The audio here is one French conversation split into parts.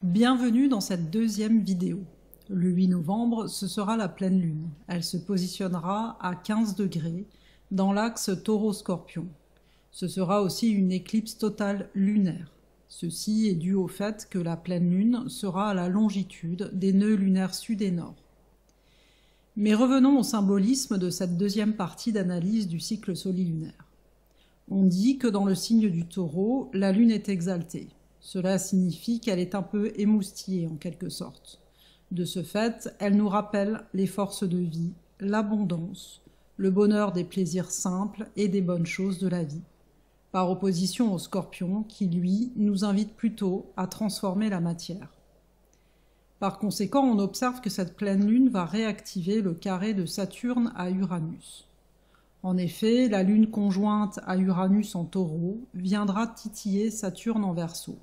Bienvenue dans cette deuxième vidéo. Le 8 novembre, ce sera la pleine lune. Elle se positionnera à 15 degrés dans l'axe Taureau-Scorpion. Ce sera aussi une éclipse totale lunaire. Ceci est dû au fait que la pleine lune sera à la longitude des nœuds lunaires sud et nord. Mais revenons au symbolisme de cette deuxième partie d'analyse du cycle solilunaire. On dit que dans le signe du Taureau, la lune est exaltée. Cela signifie qu'elle est un peu émoustillée en quelque sorte. De ce fait, elle nous rappelle les forces de vie, l'abondance, le bonheur des plaisirs simples et des bonnes choses de la vie. Par opposition au Scorpion qui, lui, nous invite plutôt à transformer la matière. Par conséquent, on observe que cette pleine lune va réactiver le carré de Saturne à Uranus. En effet, la lune conjointe à Uranus en Taureau viendra titiller Saturne en Verseau.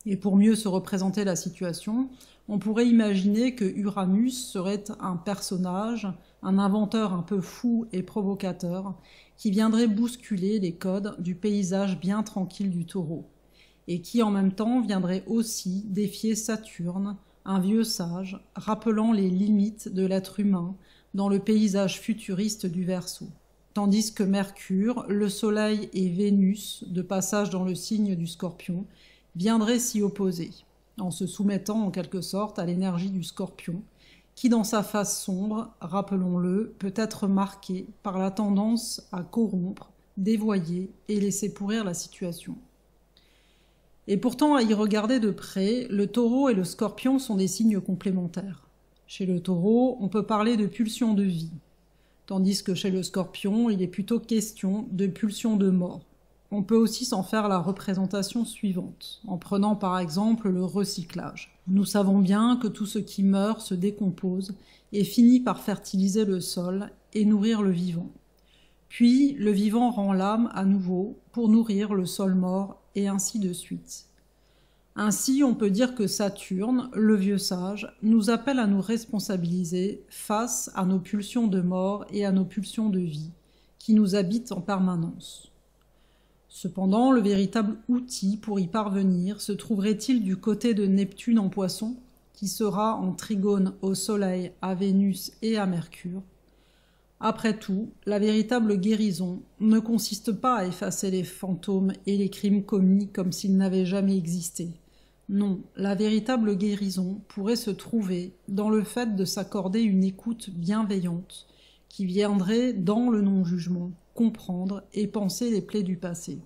Et pour mieux se représenter la situation, on pourrait imaginer que Uranus serait un personnage, un inventeur un peu fou et provocateur, qui viendrait bousculer les codes du paysage bien tranquille du Taureau, et qui en même temps viendrait aussi défier Saturne, un vieux sage, rappelant les limites de l'être humain dans le paysage futuriste du Verseau. Tandis que Mercure, le Soleil et Vénus, de passage dans le signe du Scorpion, viendraient s'y opposer, en se soumettant en quelque sorte à l'énergie du Scorpion, qui dans sa face sombre, rappelons-le, peut être marquée par la tendance à corrompre, dévoyer et laisser pourrir la situation. Et pourtant, à y regarder de près, le Taureau et le Scorpion sont des signes complémentaires. Chez le Taureau, on peut parler de pulsion de vie, tandis que chez le Scorpion, il est plutôt question de pulsion de mort. On peut aussi s'en faire la représentation suivante, en prenant par exemple le recyclage. Nous savons bien que tout ce qui meurt se décompose et finit par fertiliser le sol et nourrir le vivant. Puis le vivant rend l'âme à nouveau pour nourrir le sol mort et ainsi de suite. Ainsi, on peut dire que Saturne, le vieux sage, nous appelle à nous responsabiliser face à nos pulsions de mort et à nos pulsions de vie, qui nous habitent en permanence. Cependant, le véritable outil pour y parvenir se trouverait-il du côté de Neptune en Poisson, qui sera en trigone au Soleil, à Vénus et à Mercure? Après tout, la véritable guérison ne consiste pas à effacer les fantômes et les crimes commis comme s'ils n'avaient jamais existé. Non, la véritable guérison pourrait se trouver dans le fait de s'accorder une écoute bienveillante qui viendrait, dans le non-jugement, comprendre et penser les plaies du passé.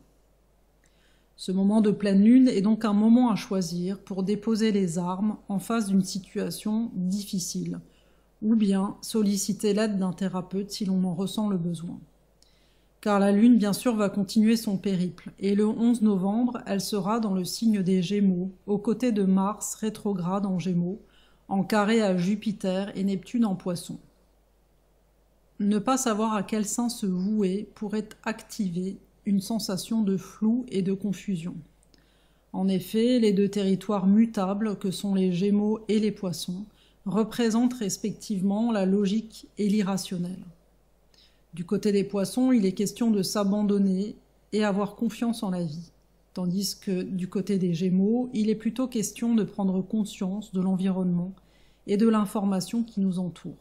Ce moment de pleine lune est donc un moment à choisir pour déposer les armes en face d'une situation difficile, ou bien solliciter l'aide d'un thérapeute si l'on en ressent le besoin. Car la lune, bien sûr, va continuer son périple, et le 11 novembre, elle sera dans le signe des Gémeaux, aux côtés de Mars rétrograde en Gémeaux, en carré à Jupiter et Neptune en Poisson. Ne pas savoir à quel sein se vouer pourrait activer une sensation de flou et de confusion. En effet, les deux territoires mutables que sont les Gémeaux et les Poissons représentent respectivement la logique et l'irrationnel. Du côté des Poissons, il est question de s'abandonner et avoir confiance en la vie, tandis que du côté des Gémeaux, il est plutôt question de prendre conscience de l'environnement et de l'information qui nous entoure.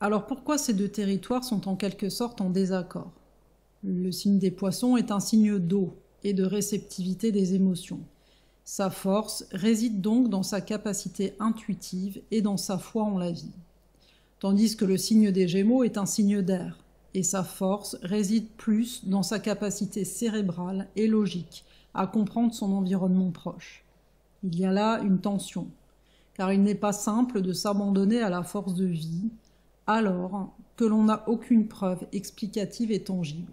Alors pourquoi ces deux territoires sont en quelque sorte en désaccord? Le signe des Poissons est un signe d'eau et de réceptivité des émotions. Sa force réside donc dans sa capacité intuitive et dans sa foi en la vie. Tandis que le signe des Gémeaux est un signe d'air, et sa force réside plus dans sa capacité cérébrale et logique à comprendre son environnement proche. Il y a là une tension, car il n'est pas simple de s'abandonner à la force de vie, alors que l'on n'a aucune preuve explicative et tangible.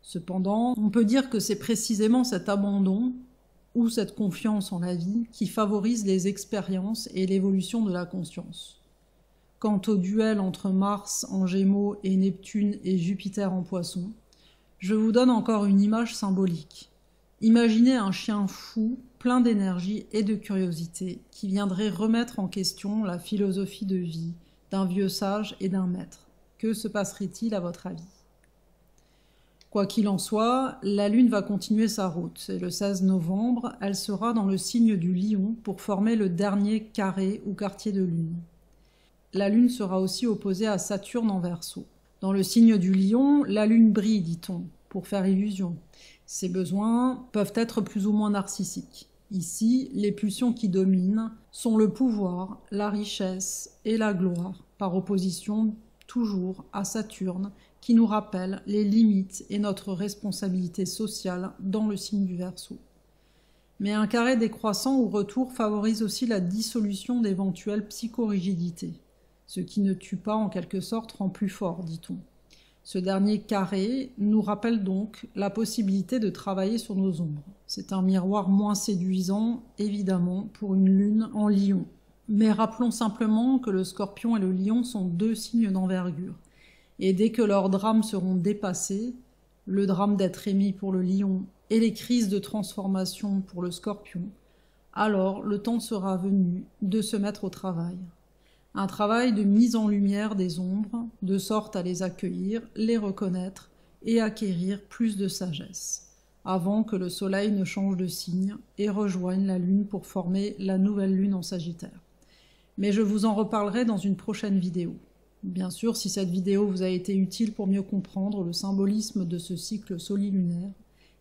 Cependant, on peut dire que c'est précisément cet abandon ou cette confiance en la vie qui favorise les expériences et l'évolution de la conscience. Quant au duel entre Mars en Gémeaux et Neptune et Jupiter en Poisson, je vous donne encore une image symbolique. Imaginez un chien fou, plein d'énergie et de curiosité, qui viendrait remettre en question la philosophie de vie d'un vieux sage et d'un maître. Que se passerait-il à votre avis? Quoi qu'il en soit, la Lune va continuer sa route et le 16 novembre, elle sera dans le signe du Lion pour former le dernier carré ou quartier de Lune. La Lune sera aussi opposée à Saturne en Verseau. Dans le signe du Lion, la Lune brille, dit-on, pour faire illusion. Ses besoins peuvent être plus ou moins narcissiques. Ici, les pulsions qui dominent sont le pouvoir, la richesse et la gloire, par opposition toujours à Saturne, qui nous rappelle les limites et notre responsabilité sociale dans le signe du Verseau. Mais un carré décroissant au retour favorise aussi la dissolution d'éventuelles psychorigidités. Ce qui ne tue pas en quelque sorte rend plus fort, dit-on. Ce dernier carré nous rappelle donc la possibilité de travailler sur nos ombres. C'est un miroir moins séduisant, évidemment, pour une lune en Lion. Mais rappelons simplement que le Scorpion et le Lion sont deux signes d'envergure. Et dès que leurs drames seront dépassés, le drame d'être aimé pour le Lion et les crises de transformation pour le Scorpion, alors le temps sera venu de se mettre au travail. Un travail de mise en lumière des ombres, de sorte à les accueillir, les reconnaître et acquérir plus de sagesse, avant que le soleil ne change de signe et rejoigne la lune pour former la nouvelle lune en Sagittaire. Mais je vous en reparlerai dans une prochaine vidéo. Bien sûr, si cette vidéo vous a été utile pour mieux comprendre le symbolisme de ce cycle solilunaire,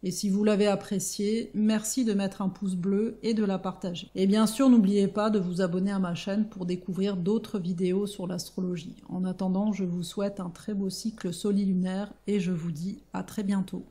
et si vous l'avez apprécié, merci de mettre un pouce bleu et de la partager. Et bien sûr, n'oubliez pas de vous abonner à ma chaîne pour découvrir d'autres vidéos sur l'astrologie. En attendant, je vous souhaite un très beau cycle solilunaire et je vous dis à très bientôt.